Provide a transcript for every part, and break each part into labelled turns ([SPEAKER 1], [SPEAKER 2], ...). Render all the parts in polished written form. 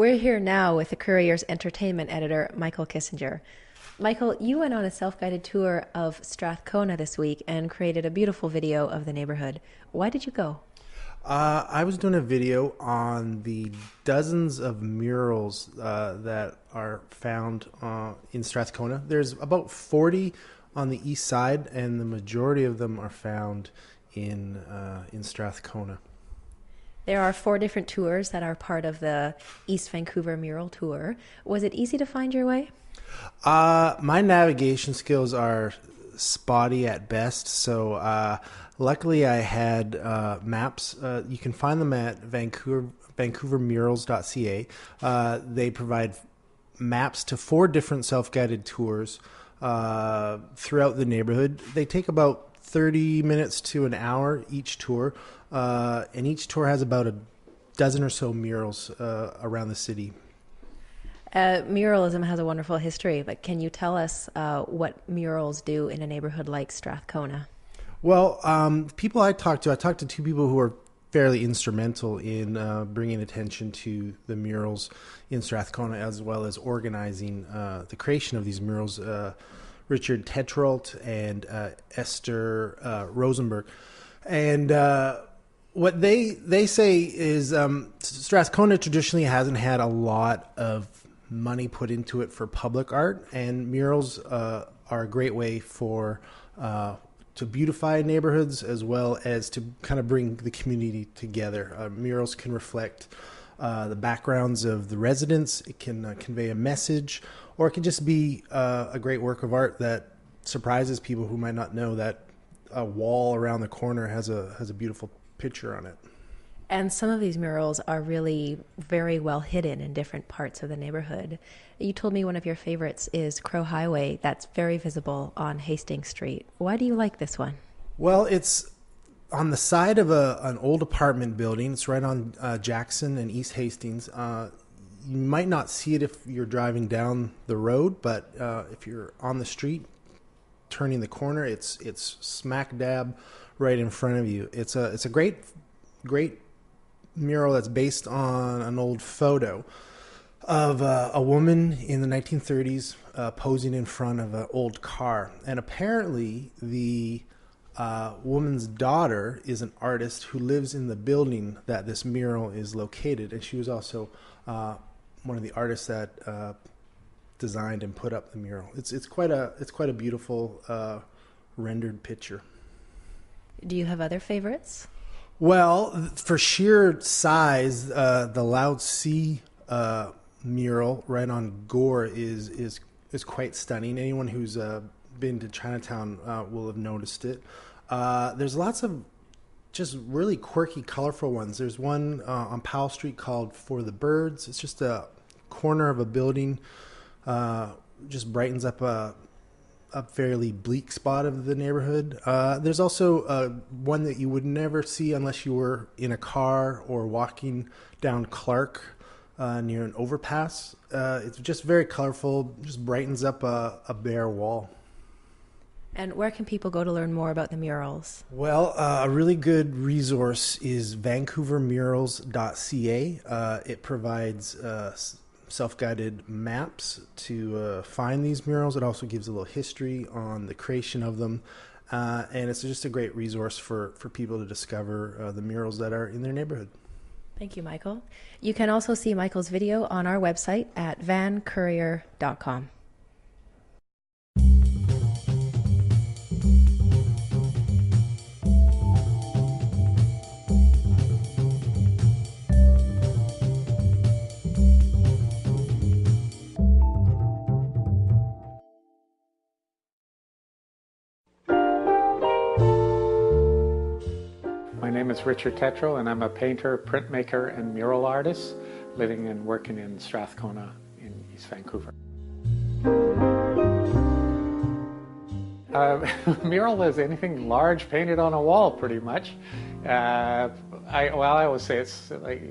[SPEAKER 1] We're here now with the Courier's entertainment editor, Michael Kissinger. Michael, you went on a self-guided tour of Strathcona this week and created a beautiful video of the neighborhood. Why did you go?
[SPEAKER 2] I was doing a video on the dozens of murals that are found in Strathcona. There's about 40 on the east side, and the majority of them are found in Strathcona.
[SPEAKER 1] There are 4 different tours that are part of the East Vancouver Mural Tour. Was it easy to find your way?
[SPEAKER 2] My navigation skills are spotty at best, so luckily I had maps. You can find them at vancouvermurals.ca. They provide maps to 4 different self-guided tours throughout the neighborhood. They take about 30 minutes to an hour each tour, and each tour has about a dozen or so murals around the city.
[SPEAKER 1] Muralism has a wonderful history, but can you tell us what murals do in a neighborhood like Strathcona?
[SPEAKER 2] Well, people I talked to 2 people who are fairly instrumental in bringing attention to the murals in Strathcona, as well as organizing the creation of these murals, Richard Tetrault and Esther Rosenberg. And what they say is Strathcona traditionally hasn't had a lot of money put into it for public art, and murals are a great way for to beautify neighborhoods as well as to kind of bring the community together. Murals can reflect the backgrounds of the residents. It can convey a message, or it can just be a great work of art that surprises people who might not know that a wall around the corner has a beautiful picture on it.
[SPEAKER 1] And some of these murals are really very well hidden in different parts of the neighborhood. You told me one of your favorites is Crow Highway. That's very visible on Hastings Street. Why do you like this one?
[SPEAKER 2] Well, it's on the side of an old apartment building. It's right on Jackson and East Hastings. You might not see it if you're driving down the road, but if you're on the street, turning the corner, it's smack dab right in front of you. It's a great mural that's based on an old photo of a woman in the 1930s posing in front of an old car. And apparently the woman's daughter is an artist who lives in the building that this mural is located. And she was also one of the artists that designed and put up the mural. It's quite a beautiful rendered picture.
[SPEAKER 1] Do you have other favorites?
[SPEAKER 2] Well, for sheer size, the Loud Sea mural right on Gore is quite stunning. Anyone who's been to Chinatown will have noticed it. There's lots of just really quirky, colorful ones. There's one on Powell Street called For the Birds. It's just a corner of a building, just brightens up a fairly bleak spot of the neighborhood. There's also one that you would never see unless you were in a car or walking down Clark near an overpass. It's just very colorful, just brightens up a bare wall.
[SPEAKER 1] And where can people go to learn more about the murals?
[SPEAKER 2] Well, a really good resource is vancouvermurals.ca. It provides self-guided maps to find these murals. It also gives a little history on the creation of them, and it's just a great resource for people to discover the murals that are in their neighborhood.
[SPEAKER 1] Thank you, Michael. You can also see Michael's video on our website at vancourier.com.
[SPEAKER 3] My name is Richard Tetrault, and I'm a painter, printmaker, and mural artist living and working in Strathcona in East Vancouver. Mural is anything large painted on a wall, pretty much. I always say it's like,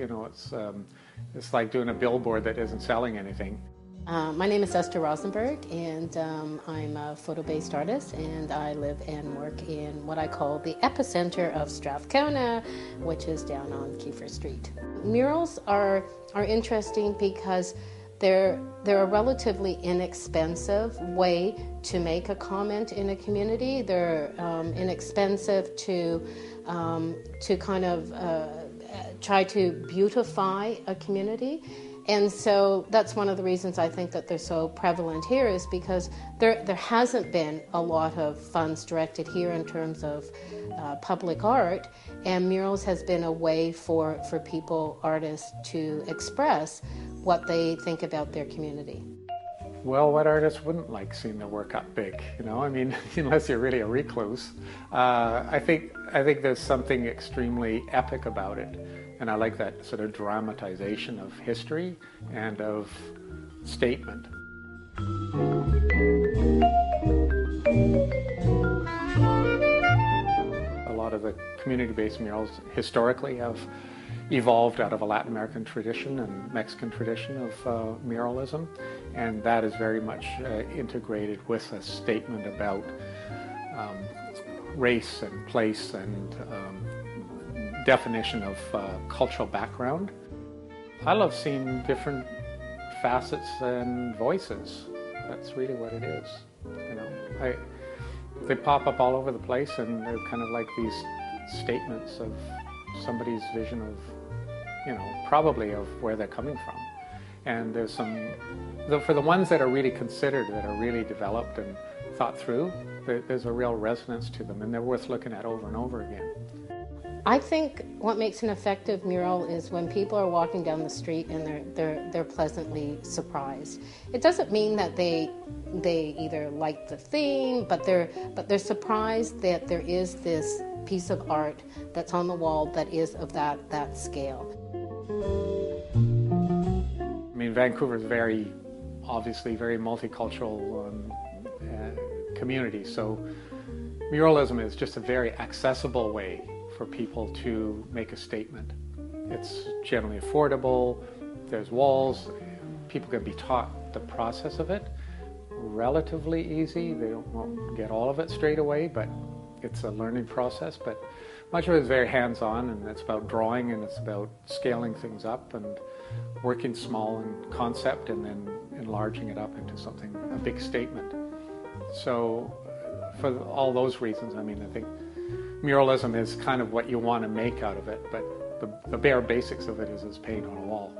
[SPEAKER 3] it's like doing a billboard that isn't selling anything.
[SPEAKER 4] My name is Esther Rosenberg, and I'm a photo-based artist, and I live and work in what I call the epicenter of Strathcona, which is down on Kiefer Street. Murals are interesting because they're a relatively inexpensive way to make a comment in a community. They're inexpensive to kind of try to beautify a community. And so that's one of the reasons I think that they're so prevalent here, is because there hasn't been a lot of funds directed here in terms of public art, and murals has been a way for people, artists, to express what they think about their community.
[SPEAKER 3] Well, what artist wouldn't like seeing their work up big? You know, I mean, unless you're really a recluse. I think there's something extremely epic about it. And I like that sort of dramatization of history and of statement. A lot of the community-based murals historically have evolved out of a Latin American tradition and Mexican tradition of muralism, and that is very much integrated with a statement about race and place and definition of cultural background. I love seeing different facets and voices. That's really what it is. You know, they pop up all over the place, and they're kind of like these statements of somebody's vision of, you know, probably of where they're coming from. And there's some, for the ones that are really considered, that are really developed and thought through, there's a real resonance to them, and they're worth looking at over and over again.
[SPEAKER 4] I think what makes an effective mural is when people are walking down the street and they're pleasantly surprised. It doesn't mean that they either like the theme, but they're surprised that there is this piece of art that's on the wall that is of that scale.
[SPEAKER 3] I mean, Vancouver is obviously very multicultural community, so muralism is just a very accessible way for people to make a statement. It's generally affordable, there's walls, people can be taught the process of it. Relatively easy, they won't get all of it straight away, but it's a learning process. But much of it is very hands-on, and it's about drawing, and it's about scaling things up and working small in concept and then enlarging it up into something, a big statement. So for all those reasons, I mean, I think muralism is kind of what you want to make out of it, but the bare basics of it is paint on a wall.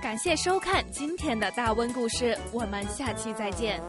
[SPEAKER 5] 感谢收看今天的大温故事，我们下期再见。